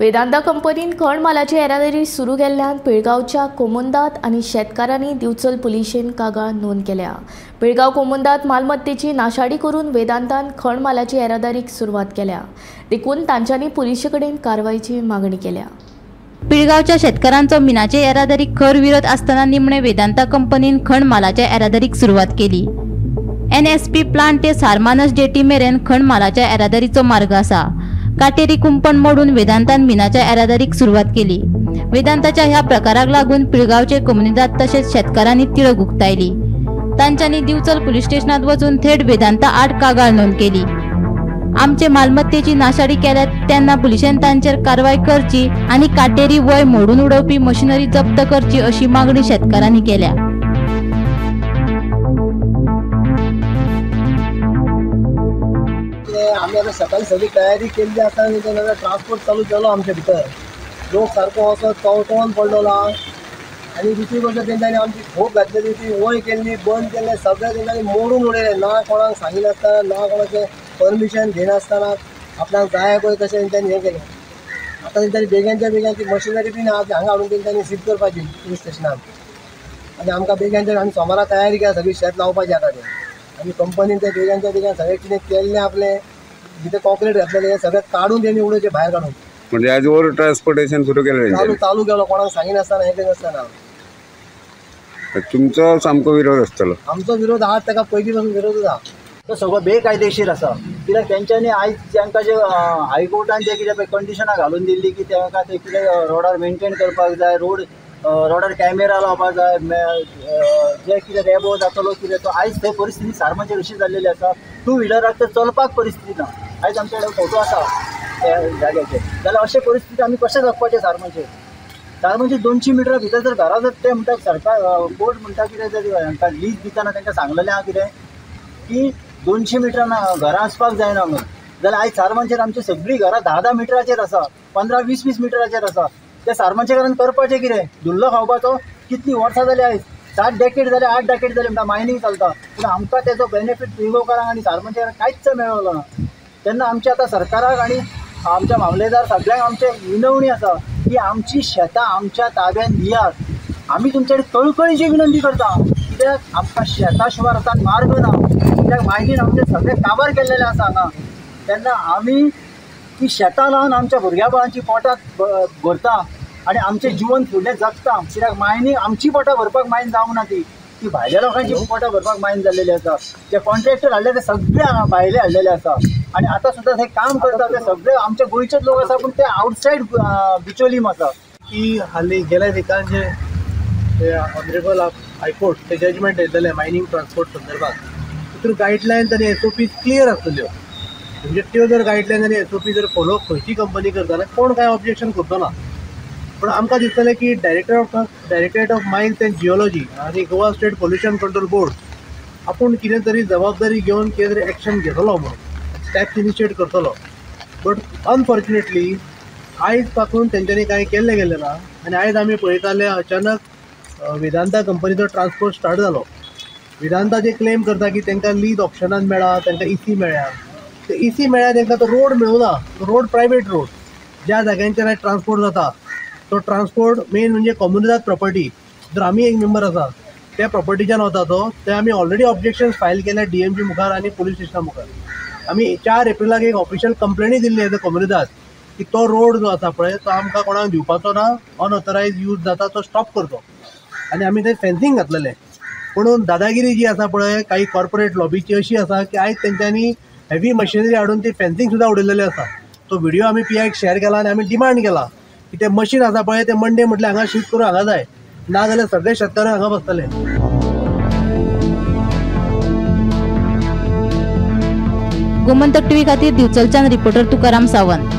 वेदांता कंपनीन खण मालाची येरादारी सुरू केल्ल्यान पिळगांवच्या कोमुंदात आनी शेतकारांनी दिवचल पुलिशेन कागाळ नोंद केल्या। पिळगांव कोमुंदात मालमत्तेची नाशाडी करून वेदांतान खण मालाची येरादारीक सुरवात केल्या, देखून तांच्यांनी पुलिशे कडेन कारवायेची मागणी केल्या। पिळगांवच्या शेतकारांचो मिनाचे येरादारीक खर विरोध आसतना निमणे वेदांता कंपनीन खण मालाच्या येरादारीक सुरवात केली। NSP प्लांट ते सारमानस जेटी मेरेन खण मालाच्या येरादारीचो मार्ग आसा। काटेरी कुंपण मोडून वेदांतान मिनाच्या येरादारीक सुरवात केली। वेदांताच्या ह्या प्रकाराक लागून पिळगांवचे कम्युनिदाद तसेच शेतकारांनी तिळक उक्तायली। तांच्यांनी दिवचल पुलीस स्टेशनात वचून थेट वेदांता आड कागाळ नोंद केली। आमचे मालमत्तेची नाशाडी केल्यात तेन्ना पुलिशेन तांचेर कारवाय करची आणि काटेरी वय मोडून उडोवपी मशिनरी जप्त करची अशी मागणी शेतकारांनी केल्या। आम्ही आता सकाळी तयारी केली आसा आनी ट्रान्सपोर्ट चालू केलो आमच्या भितर। लोक सारको असो तवतवून पडलेलो आनी दुसरी गोष्ट तेंच्यांनी आमची खूब घातलेली, ती वय केल्ली, बंद केल्लें, सगळें तेंच्यांनी मोडून उडयलें। ना कोणाक सांगिनासतना, ना कोणाचें परमिशन घेनासतना आपल्याक जाय पळय तशें तेंच्यांनी हें केलें। आतां तेंच्यांनी बेग्यानच्या बेगीन ती मशिनरी बीन हांगा हाडून तेंच्यांनी सीज करपाची पुलीस स्टेशनाक। आनी आमकां बेग्यानच्या आमी सोमारा तयारी केल्या, सगळी शेत लावपाची आतां तें। आनी कंपनीन ते बेग्यानच्या बेगीन सगळें कितें केल्लें आपलें जिथे कॉन्क्रीट घातलेले सगळें काढून त्यांनी उडोवचे भायर काढून, म्हणजे आजवर ट्रान्सपोर्टेशन सुरू केलें चालू केलो, कोणाक सांगिनासतना हें केनासतना। तुमचो सामको विरोध आसतलो? आमचो विरोध आहा, ताका पयलीं पासून विरोधच आहा। तो सगळो बेकायदेशीर आसा, कित्याक तेंच्यांनी आयज तांकां जे हायकोर्टान जे कितें कंडिशनां घालून दिल्ली की तांकां ते कितें रोडार मेंटेन करपाक जाय, रोडार कॅमेरा लावपाक जाय, जे कितें रेबो जातलो कितें तो आयज ते परिस्थिती सारमाचेर अशी जाल्लेली आसा, टू व्हिलराक तर चलपाक परिस्थिती ना। आयज आमचे कडेन फोटो आसा त्या जाग्याचे, जाल्यार अशे परिस्थितीत आमी कशें जगपाचें? सारमाचेर 200 मिटरा भितर जर घरा जर ते म्हणटा सरकार कोर्ट म्हणटा कितें जर हांकां लीज दितना तांकां सांगलेलें आहा कितें की 200 मिटरां घरां आसपाक जायना म्हणून, जाल्यार आयज सारमाचेर आमची सगळीं घरां 10-10 मिटराचेर आसा, 15-20 मिटराचेर आसा। ते सारमाचे कारण करपाचें कितें? धुल्लो खावपाचो? कितलीं वर्सां जालीं आयज, 7 डेकेड जाले, 8 डेकेड जाले म्हणटा मायनींग चलता, पूण आमकां तेजो बेनिफीट पिळगांवकारांक आनी सारमाचेकारांक कांयच मेळलो ना। तेन्ना आमच्या आतां सरकाराक आनी आमच्या मामलेदार सगळ्यांक आमचे विनवणी आसा की आमची शेतां आमच्या ताब्यात दियात। आमी तुमचे कडेन कळकळीची विनंती करता, कित्याक आमकां शेता शिवाय आतां मार्ग ना, कित्याक मायनीन आमचे सगळे काबार केल्लेले आसा हांगा। तेन्ना आमी ती शेतां लावन आमच्या भुरग्या बाळांची पोटां भरता आनी आमचें जीवन फुडें जगता, कित्याक मायनींग आमची पोटां भरपाक मायन जावंक ना, ती भायल्या लोकांची पोटां भरपाक मायन जाल्लेली आसा। जे कॉन्ट्रॅक्टर हाडले ते सगळे हांगा भायले हाडलेले आसा आनी आतां सुद्दां ते काम करता ते सगळे आमचे गोंयचेच लोक आसा, पूण ते आवटसायड बिचोलीम आसा। की हालीं गेल्या विकान जे ऑनरेबल हायकोर्ट ते जजमेंट येतले मायनींग ट्रान्सपोर्ट संदर्भात, तितून गायडलायन्स आनी SOP क्लियर आसतल्यो। म्हणजे त्यो जर गायडलायन आनी SOP जर फॉलो खंयची कंपनी करता जाल्यार कोण कांय ऑब्जेक्शन करचो ना। पण आमकां दिसतलें की directorate of mines and geology आनी Goa state pollution control board आपूण कितें तरी जबाबदारी घेवन कितें तरी एक्शन घेतलो म्हणून स्टेप्स इनिशिएट करतलो। बट अनफॉर्च्युनेटली आयज पासून तेंच्यांनी कांय केल्लें गेलें ना आनी आयज आमी पळयताले अचानक वेदांता कंपनीचो ट्रान्सपोर्ट स्टार्ट जालो। वेदांता जे क्लेम करता की तांकां लीज ऑप्शनान मेळ्ळा, तांकां EC मेळ्ळ्या, ते EC मेळ्ळ्या तांकां तो रोड मेळूना, तो रोड प्रायवेट रोड, ज्या जाग्यांचेर आयज ट्रान्सपोर्ट जाता तो ट्रान्सपोर्ट मेन म्हणजे कम्युनिदाद प्रॉपर्टी, जर आमी एक मेंबर आसा त्या प्रॉपर्टीच्यान वता तो, ते आमी ऑलरेडी ऑब्जेक्शन्स फायल केल्या DMG मुखार आनी पुलीस स्टेशना मुखार। आमी 4 एप्रिलाक एक ऑफिशियल कंप्लेनी दिल्ली एज अ कम्युनिदाद की तो रोड जो आसा पळय तो आमकां कोणाक दिवपाचो ना, अनऑथरायज यूज जाता तो स्टॉप करचो, आनी आमी थंय फेन्सिंग घातलेलें। पूण दादागिरी जी आसा पळय काही कॉर्पोरेट लॉबीची अशी आसा की आयज तेंच्यांनी हेवी मशिनरी हाडून ती फेन्सिंग सुद्दां उडयलेली आसा। तो व्हिडिओ आमी PIक शेअर केला आनी आमी डिमांड केला की ते मशीन आसा पळय ते मंडे म्हटल्यार हांगा शिफ्ट करून हांगा जाय, ना जाल्यार सगळे शेतकार हांगा बसतले। गोमंतक TV खातीर दिवचलच्यान रिपोर्टर तुकाराम सावंत।